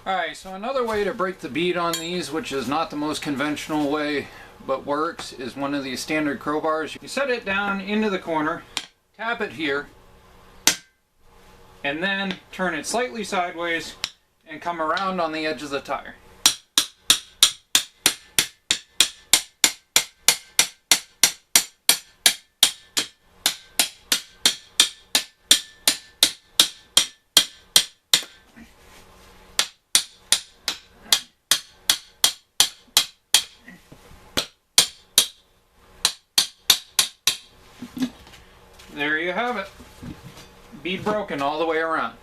Alright, so another way to break the bead on these, which is not the most conventional way but works, is one of these standard crowbars. You set it down into the corner, tap it here, and then turn it slightly sideways and come around on the edge of the tire. There you have it. Bead broken all the way around.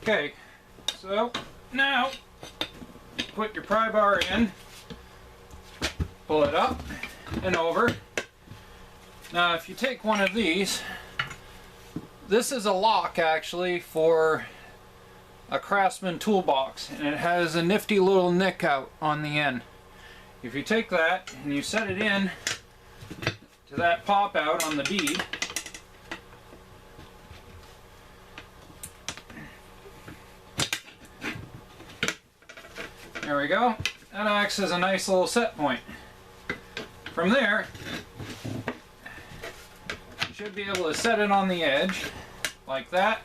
Okay, so now put your pry bar in, pull it up and over. Now if you take one of these, this is a lock actually for a Craftsman toolbox, and it has a nifty little nick out on the end. If you take that and you set it in to that pop out on the bead, there we go. That acts as a nice little set point. From there, you should be able to set it on the edge like that,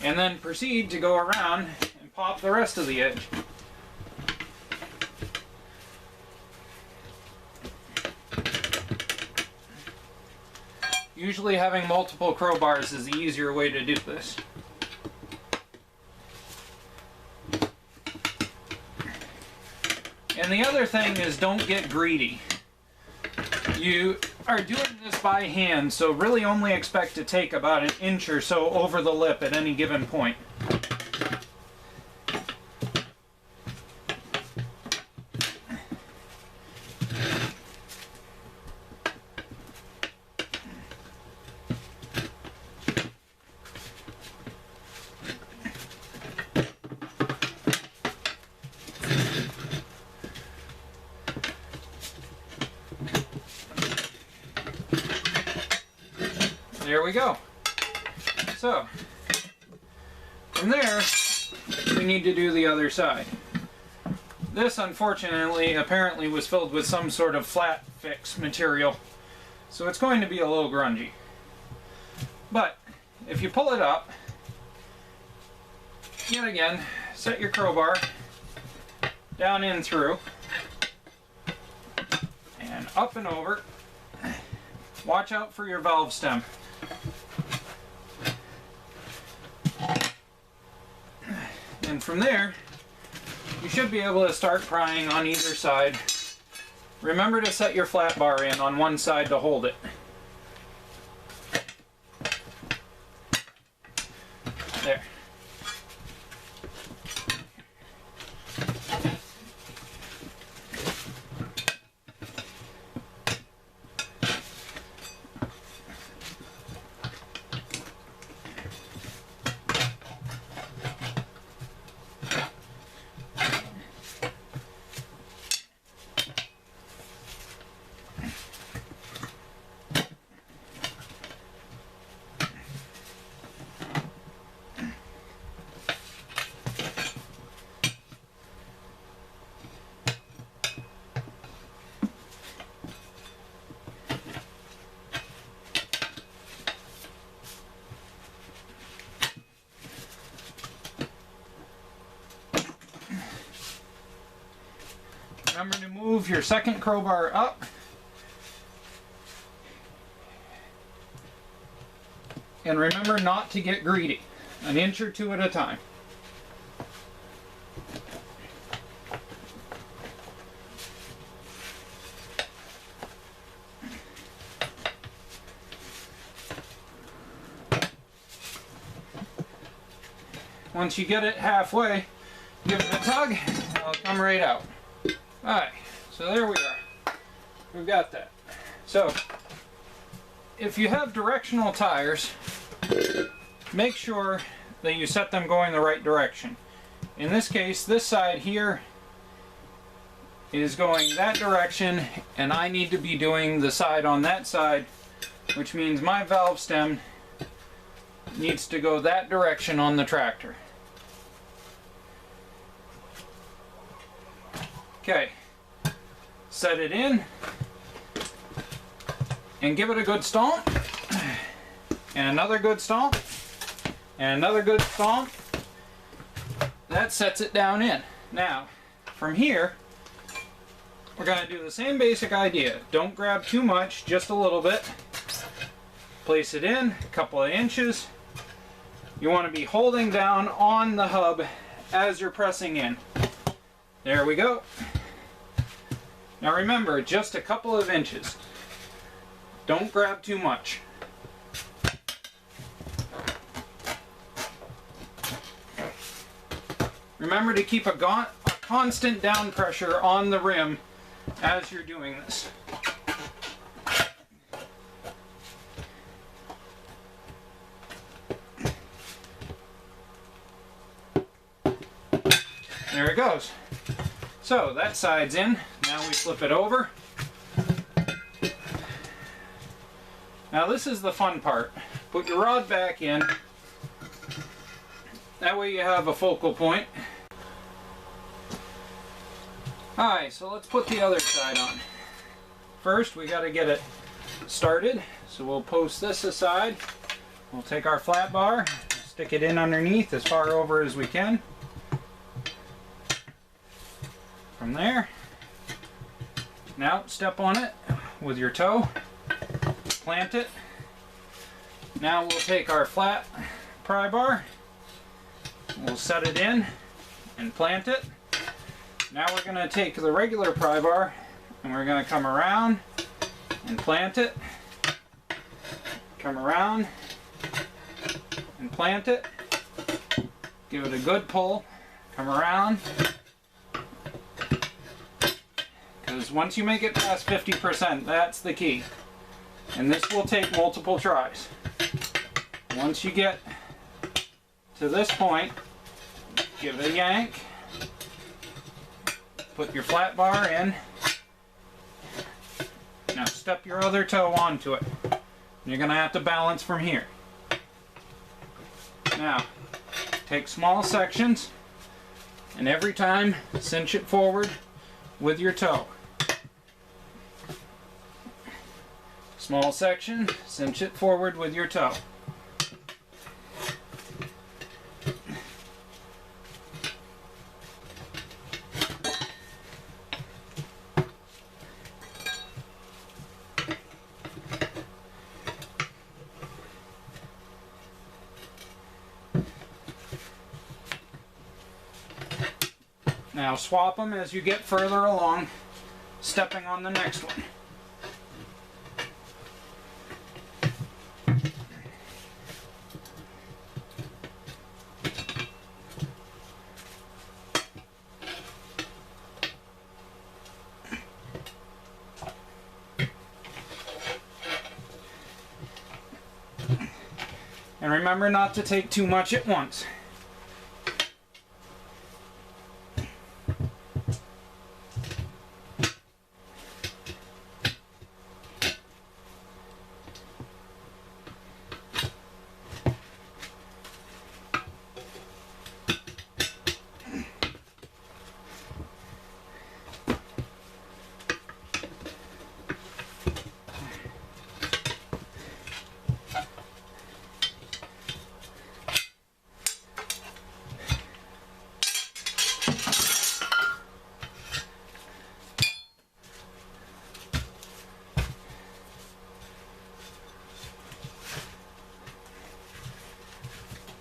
and then proceed to go around and pop the rest of the edge. Usually having multiple crowbars is the easier way to do this. And the other thing is, don't get greedy. You are doing this by hand, so really only expect to take about an inch or so over the lip at any given point. There we go. So, from there, we need to do the other side. This, unfortunately, apparently was filled with some sort of flat fix material, so it's going to be a little grungy. But, if you pull it up, yet again, set your crowbar down in through, and up and over. Watch out for your valve stem. And from there, you should be able to start prying on either side. Remember to set your flat bar in on one side to hold it. There. Remember to move your second crowbar up. And remember not to get greedy. An inch or two at a time. Once you get it halfway, give it a tug, and it'll come right out. Alright, so there we are. We've got that. So, if you have directional tires, make sure that you set them going the right direction. In this case, this side here is going that direction, and I need to be doing the side on that side, which means my valve stem needs to go that direction on the tractor. Okay, set it in and give it a good stomp, and another good stomp, and another good stomp. That sets it down in. Now, from here, we're going to do the same basic idea. Don't grab too much, just a little bit. Place it in a couple of inches. You want to be holding down on the hub as you're pressing in. There we go. Now remember, just a couple of inches. Don't grab too much. Remember to keep a constant down pressure on the rim as you're doing this. There it goes. So that side's in. Now we flip it over. Now this is the fun part. Put your rod back in. That way you have a focal point. Alright, so let's put the other side on. First we got to get it started. So we'll post this aside. We'll take our flat bar, stick it in underneath as far over as we can. From there, now step on it with your toe, plant it. Now we'll take our flat pry bar, we'll set it in and plant it. Now we're going to take the regular pry bar and we're going to come around and plant it, come around and plant it, give it a good pull, come around. Because once you make it past 50%, that's the key. And this will take multiple tries. Once you get to this point, give it a yank. Put your flat bar in. Now step your other toe onto it. You're going to have to balance from here. Now, take small sections, and every time cinch it forward with your toe. Small section, cinch it forward with your toe. Now swap them as you get further along, stepping on the next one. And remember not to take too much at once.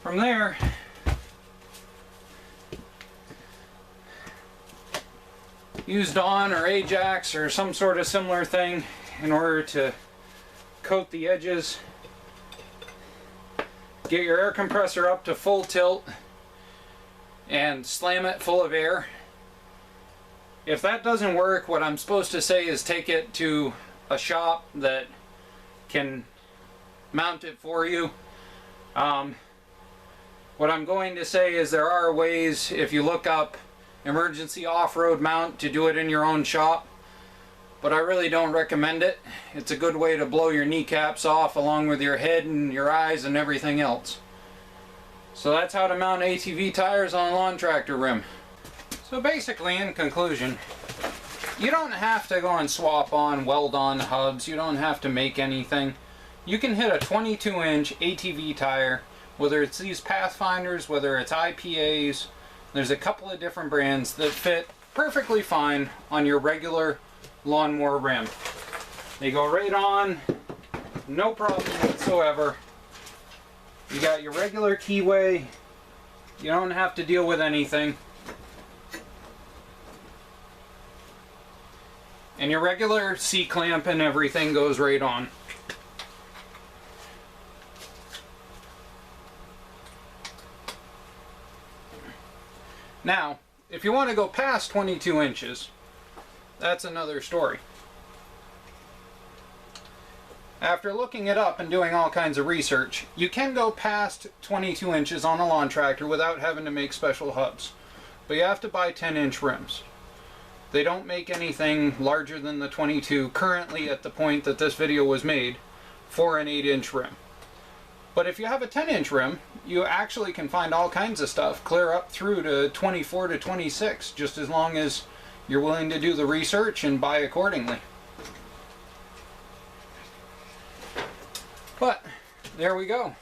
From there, use Dawn or Ajax or some sort of similar thing in order to coat the edges. Get your air compressor up to full tilt and slam it full of air. If that doesn't work, what I'm supposed to say is take it to a shop that can mount it for you. What I'm going to say is there are ways, if you look up emergency off-road mount to do it in your own shop, but I really don't recommend it. It's a good way to blow your kneecaps off along with your head and your eyes and everything else. So that's how to mount ATV tires on a lawn tractor rim. So basically, in conclusion, you don't have to go and swap on, weld on hubs. You don't have to make anything. You can hit a 22-inch ATV tire, whether it's these Pathfinders, whether it's IPAs. There's a couple of different brands that fit perfectly fine on your regular lawnmower rim. They go right on, no problem whatsoever. You got your regular keyway. You don't have to deal with anything. And your regular C-clamp and everything goes right on. Now, if you want to go past 22 inches, that's another story. After looking it up and doing all kinds of research, you can go past 22 inches on a lawn tractor without having to make special hubs. But you have to buy 10-inch rims. They don't make anything larger than the 22 currently at the point that this video was made for an 8-inch rim. But if you have a 10-inch rim, you actually can find all kinds of stuff clear up through to 24 to 26, just as long as you're willing to do the research and buy accordingly. But there we go.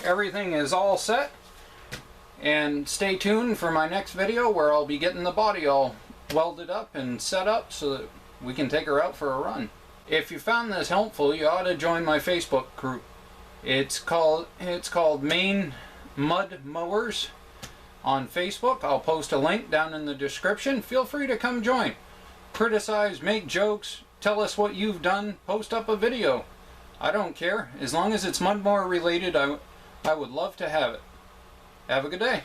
Everything is all set. And stay tuned for my next video where I'll be getting the body all welded up and set up so that we can take her out for a run. If you found this helpful, you ought to join my Facebook group. It's called Maine Mud Mowers on Facebook. I'll post a link down in the description. Feel free to come join. Criticize, make jokes, tell us what you've done, post up a video. I don't care. As long as it's mud mower related, I would love to have it. Have a good day.